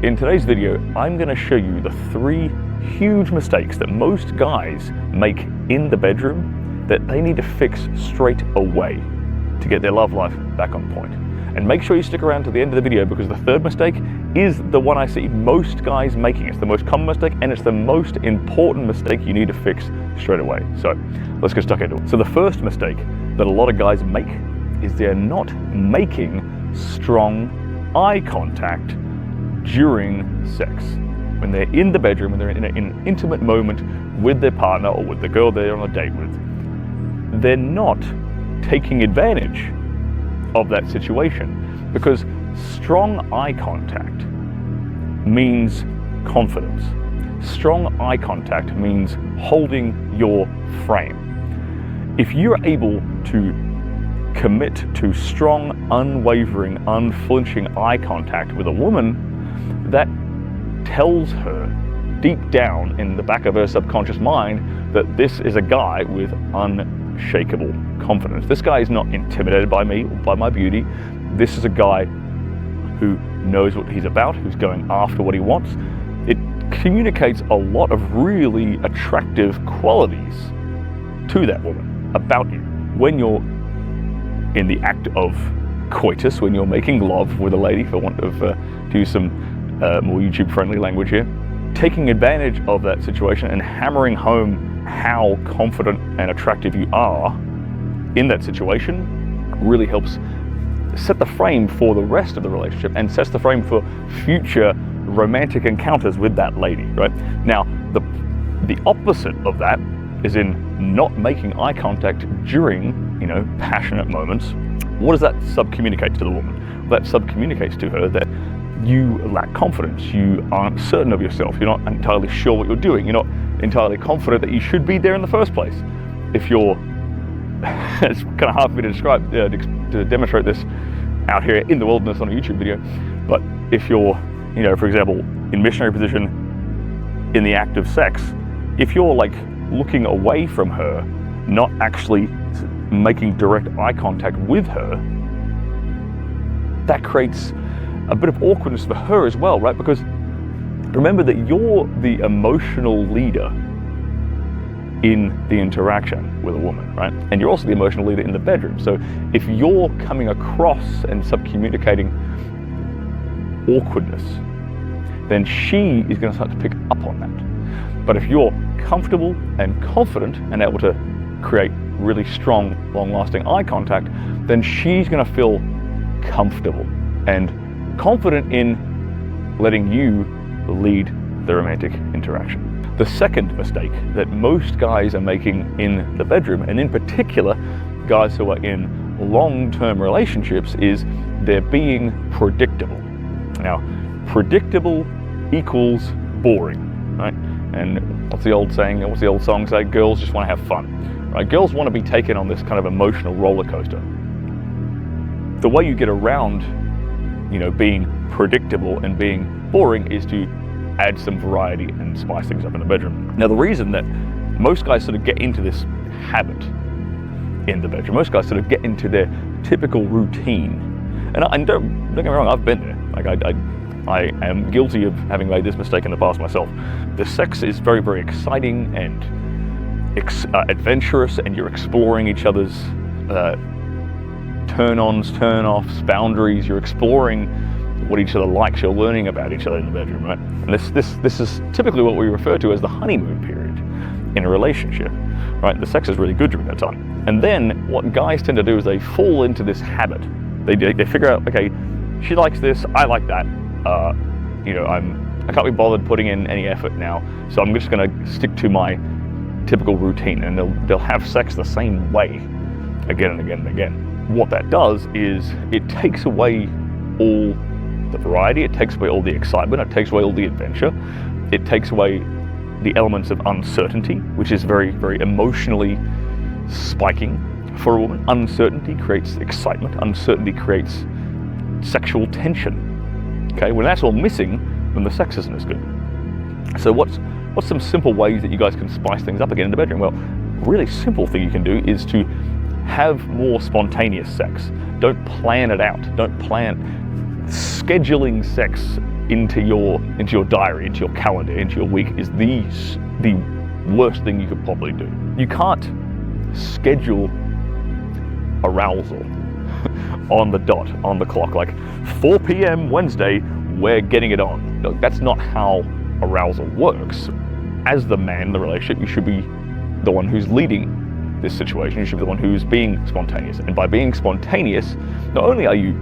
In today's video, I'm going to show you the 3 huge mistakes that most guys make in the bedroom that they need to fix straight away to get their love life back on point. And make sure you stick around to the end of the video, because the 3rd mistake is the one I see most guys making. It's the most common mistake, and it's the most important mistake you need to fix straight away. So let's get stuck into it. So the first mistake that a lot of guys make is they're not making strong eye contact during sex. When they're in the bedroom, when they're in an intimate moment with their partner or with the girl they're on a date with, they're not taking advantage of that situation, because strong eye contact means confidence. Strong eye contact means holding your frame. If you're able to commit to strong, unwavering, unflinching eye contact with a woman, that tells her deep down in the back of her subconscious mind that this is a guy with unshakable confidence. This guy is not intimidated by me or by my beauty. This is a guy who knows what he's about, who's going after what he wants. It communicates a lot of really attractive qualities to that woman about you. When you're in the act of coitus, when you're making love with a lady, for want of to use some more YouTube-friendly language here, taking advantage of that situation and hammering home how confident and attractive you are in that situation really helps set the frame for the rest of the relationship and sets the frame for future romantic encounters with that lady, right? Now, the opposite of that is in not making eye contact during, passionate moments. What does that sub-communicate to the woman? Well, that sub-communicates to her that you lack confidence, you aren't certain of yourself, you're not entirely sure what you're doing, you're not entirely confident that you should be there in the first place. If you're, it's kind of hard for me to describe, to demonstrate this out here in the wilderness on a YouTube video, but if you're, for example, in missionary position in the act of sex, if you're like looking away from her, not actually making direct eye contact with her, that creates a bit of awkwardness for her as well, right? Because remember that you're the emotional leader in the interaction with a woman, right? And you're also the emotional leader in the bedroom. So if you're coming across and sub-communicating awkwardness, then she is going to start to pick up on that. But if you're comfortable and confident and able to create really strong, long-lasting eye contact, then she's going to feel comfortable and confident in letting you lead the romantic interaction. The second mistake that most guys are making in the bedroom, and in particular guys who are in long-term relationships, is they're being predictable. Now, predictable equals boring, right? And what's the old saying, what's the old song say? Girls just want to have fun, right? Girls want to be taken on this kind of emotional roller coaster. The way you get around being predictable and being boring is to add some variety and spice things up in the bedroom. Now, the reason that most guys sort of get into this habit in the bedroom, most guys sort of get into their typical routine, and don't get me wrong, I've been there. Like I am guilty of having made this mistake in the past myself. The sex is very, very exciting and adventurous, and you're exploring each other's turn-ons, turn-offs, boundaries. You're exploring what each other likes. You're learning about each other in the bedroom, right? And this is typically what we refer to as the honeymoon period in a relationship, right? The sex is really good during that time. And then what guys tend to do is they fall into this habit. They figure out, okay, she likes this, I like that. I can't be bothered putting in any effort now, so I'm just going to stick to my typical routine, and they'll have sex the same way again and again and again. What that does is it takes away all the variety, it takes away all the excitement, it takes away all the adventure, it takes away the elements of uncertainty, which is very, very emotionally spiking for a woman. Uncertainty creates excitement, uncertainty creates sexual tension. Okay, when that's all missing, then the sex isn't as good. So what's some simple ways that you guys can spice things up again in the bedroom? Well, a really simple thing you can do is to have more spontaneous sex. Don't plan it out. Don't plan scheduling sex into your diary, into your calendar, into your week is the worst thing you could probably do. You can't schedule arousal on the dot, on the clock, like 4 p.m. Wednesday, we're getting it on. Look, that's not how arousal works. As the man in the relationship, you should be the one who's leading this situation. You should be the one who's being spontaneous. And by being spontaneous, not only are you,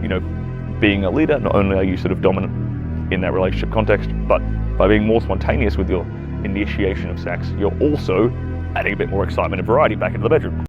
being a leader, not only are you sort of dominant in that relationship context, but by being more spontaneous with your initiation of sex, you're also adding a bit more excitement and variety back into the bedroom.